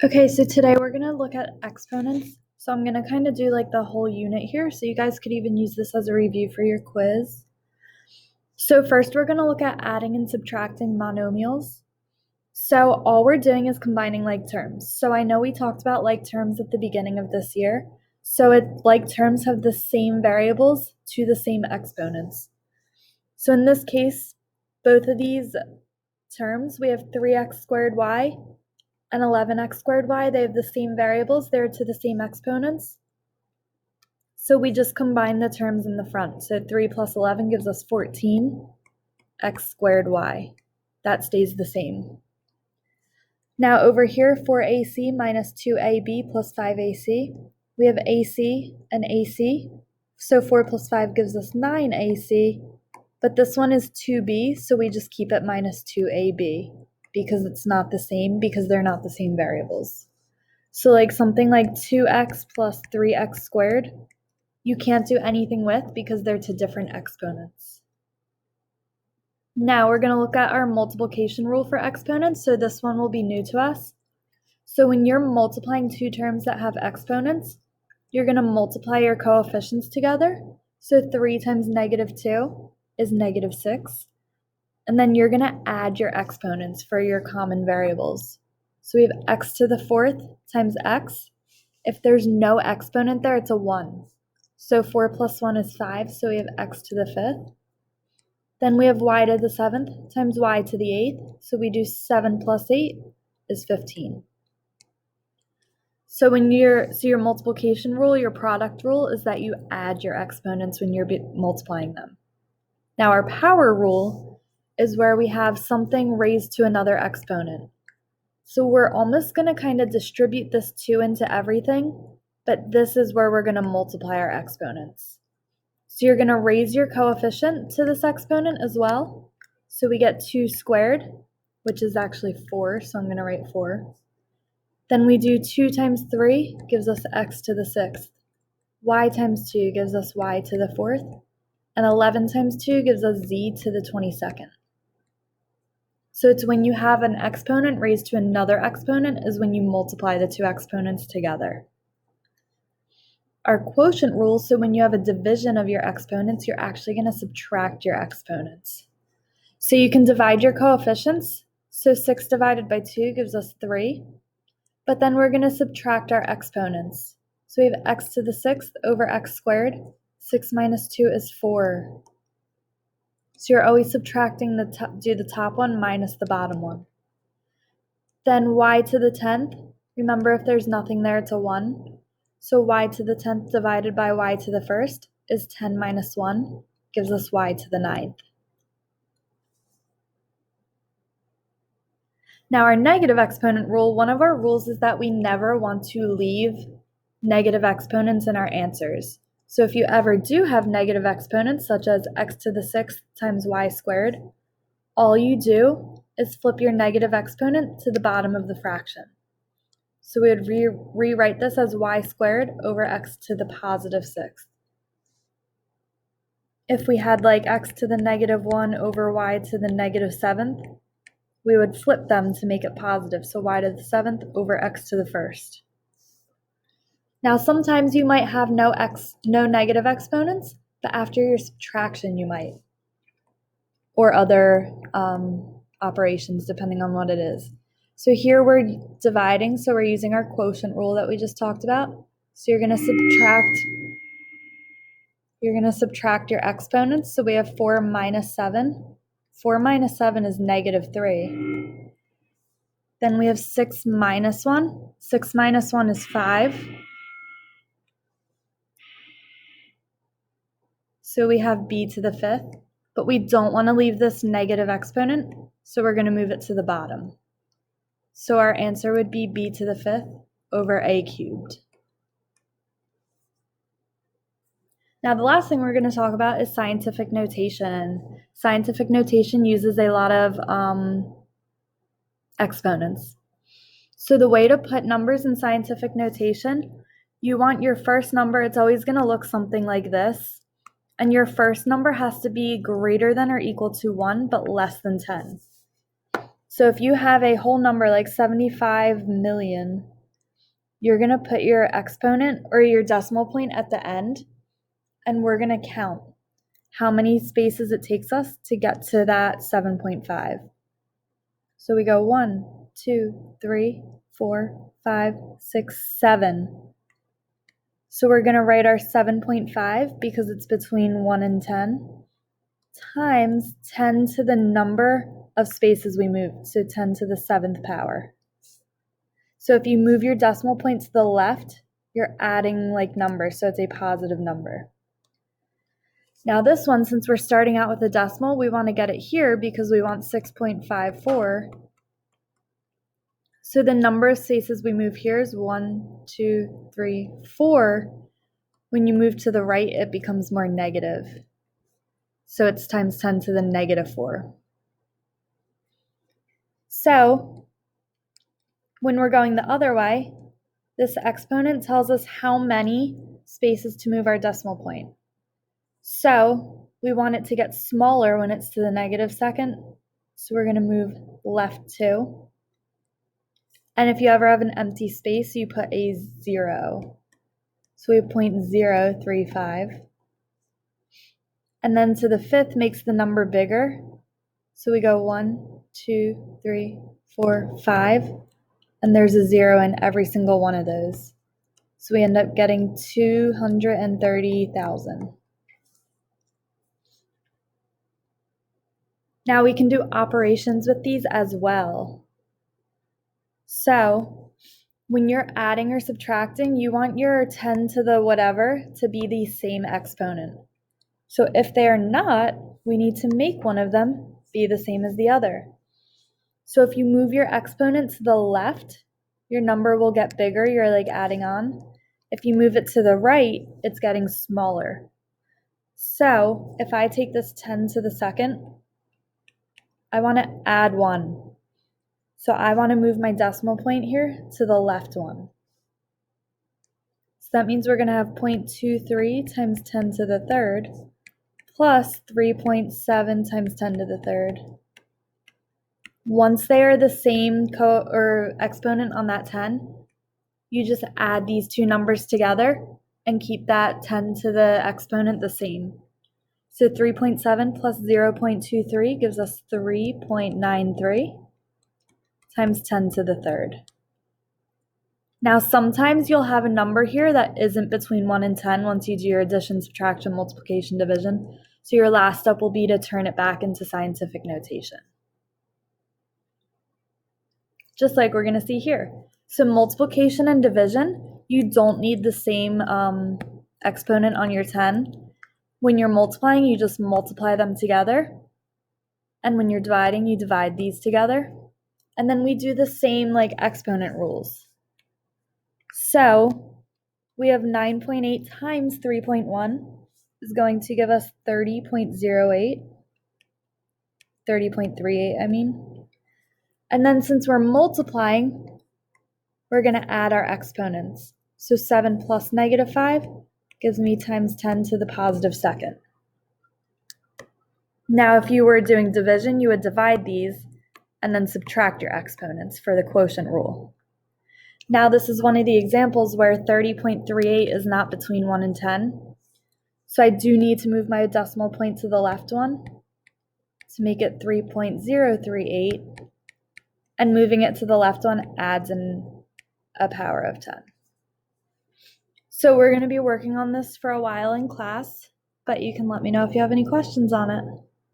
Okay, so today we're going to look at exponents. So I'm going to kind of do like the whole unit here, so you guys could even use this as a review for your quiz. So first we're going to look at adding and subtracting monomials. So all we're doing is combining like terms. So I know we talked about like terms at the beginning of this year. So like terms have the same variables to the same exponents. So in this case, both of these terms, we have 3x squared y and 11x squared y, they have the same variables, they're to the same exponents. So we just combine the terms in the front. So 3 plus 11 gives us 14x squared y. That stays the same. Now over here, 4ac minus 2ab plus 5ac, we have ac and ac. So 4 plus 5 gives us 9ac, but this one is 2b, so we just keep it minus 2ab. Because it's not the same, because they're not the same variables. So like something like 2x plus 3x squared, you can't do anything with because they're to different exponents. Now we're going to look at our multiplication rule for exponents, so this one will be new to us. So when you're multiplying two terms that have exponents, you're going to multiply your coefficients together. So 3 times negative 2 is negative 6. And then you're going to add your exponents for your common variables. So we have x to the 4th times x. If there's no exponent there, it's a 1. So 4 plus 1 is 5, so we have x to the 5th. Then we have y to the 7th times y to the 8th. So we do 7 plus 8 is 15. So your multiplication rule, your product rule, is that you add your exponents when you're multiplying them. Now our power rule is where we have something raised to another exponent. So we're almost going to kind of distribute this 2 into everything, but this is where we're going to multiply our exponents. So you're going to raise your coefficient to this exponent as well. So we get 2 squared, which is actually 4, so I'm going to write 4. Then we do 2 times 3 gives us x to the 6th. Y times 2 gives us y to the 4th. And 11 times 2 gives us z to the 22nd. So it's when you have an exponent raised to another exponent is when you multiply the two exponents together. Our quotient rule, so when you have a division of your exponents, you're actually going to subtract your exponents. So you can divide your coefficients. So 6 divided by 2 gives us 3. But then we're going to subtract our exponents. So we have x to the 6th over x squared. 6 minus 2 is 4. So you're always subtracting do the top one minus the bottom one. Then y to the 10th, remember if there's nothing there, it's a 1. So y to the 10th divided by y to the 1st is 10 minus 1, gives us y to the 9th. Now our negative exponent rule, one of our rules is that we never want to leave negative exponents in our answers. So if you ever do have negative exponents, such as x to the 6th times y squared, all you do is flip your negative exponent to the bottom of the fraction. So we would rewrite this as y squared over x to the positive 6th. If we had like x to the negative 1 over y to the negative 7th, we would flip them to make it positive. So y to the 7th over x to the 1st. Now, sometimes you might have no negative exponents, but after your subtraction, you might. Or other operations, depending on what it is. So here we're dividing, so we're using our quotient rule that we just talked about. So you're going to subtract your exponents. So we have 4 minus 7. 4 minus 7 is negative 3. Then we have 6 minus 1. 6 minus 1 is 5. So we have b to the 5th, but we don't want to leave this negative exponent, so we're going to move it to the bottom. So our answer would be b to the 5th over a cubed. Now the last thing we're going to talk about is scientific notation. Scientific notation uses a lot of exponents. So the way to put numbers in scientific notation, you want your first number, it's always going to look something like this. And your first number has to be greater than or equal to 1, but less than 10. So if you have a whole number like 75 million, you're going to put your exponent or your decimal point at the end, and we're going to count how many spaces it takes us to get to that 7.5. So we go 1, 2, 3, 4, 5, 6, 7. So we're going to write our 7.5 because it's between 1 and 10 times 10 to the number of spaces we moved, so 10 to the 7th power. So if you move your decimal point to the left, you're adding like numbers, so it's a positive number. Now this one, since we're starting out with a decimal, we want to get it here because we want 6.54. So the number of spaces we move here is 1, 2, 3, 4. When you move to the right, it becomes more negative. So it's times 10 to the negative 4. So when we're going the other way, this exponent tells us how many spaces to move our decimal point. So we want it to get smaller when it's to the negative second. So we're going to move left 2. And if you ever have an empty space, you put a 0. So we have 0.035. And then to the 5th makes the number bigger. So we go 1, 2, 3, 4, 5. And there's a 0 in every single one of those. So we end up getting 230,000. Now we can do operations with these as well. So when you're adding or subtracting, you want your 10 to the whatever to be the same exponent. So if they are not, we need to make one of them be the same as the other. So if you move your exponent to the left, your number will get bigger, you're like adding on. If you move it to the right, it's getting smaller. So if I take this 10 to the second, I want to add 1. So I want to move my decimal point here to the left one. So that means we're going to have 0.23 times 10 to the third plus 3.7 times 10 to the third. Once they are the same exponent on that 10, you just add these two numbers together and keep that 10 to the exponent the same. So 3.7 plus 0.23 gives us 3.93 times 10 to the third. Now sometimes you'll have a number here that isn't between 1 and 10 once you do your addition, subtraction, multiplication, division. So your last step will be to turn it back into scientific notation. Just like we're going to see here. So multiplication and division, you don't need the same exponent on your 10. When you're multiplying, you just multiply them together. And when you're dividing, you divide these together. And then we do the same like exponent rules. So we have 9.8 times 3.1 is going to give us 30.08, 30.38, I mean. And then since we're multiplying, we're going to add our exponents. So 7 plus negative 5 gives me times 10 to the positive second. Now, if you were doing division, you would divide these and then subtract your exponents for the quotient rule. Now, this is one of the examples where 30.38 is not between 1 and 10. So I do need to move my decimal point to the left one to make it 3.038. And moving it to the left one adds in a power of 10. So we're going to be working on this for a while in class, but you can let me know if you have any questions on it.